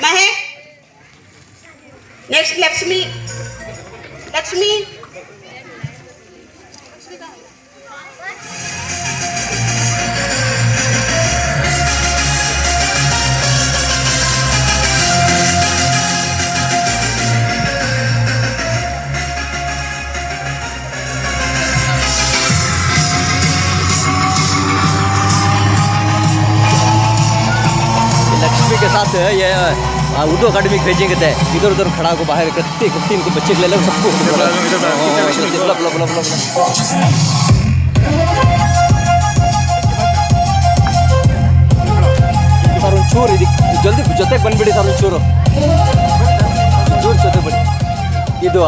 महे नेक्स्ट लक्ष्मी लक्ष्मी लक्ष्मी के साथ ये उर्दू अकाडमी भेजेंगे थे इधर उधर खड़ा को बाहर करते करते इनको बच्चे ले लो सबको सर चूर जल्दी जೊತೆಗೆ ಬಂದ್ಬಿಡಿ ಸರ್ ಚೂರು ಚೂರು ಜೊತೆ ಬನ್ನಿ ಇದು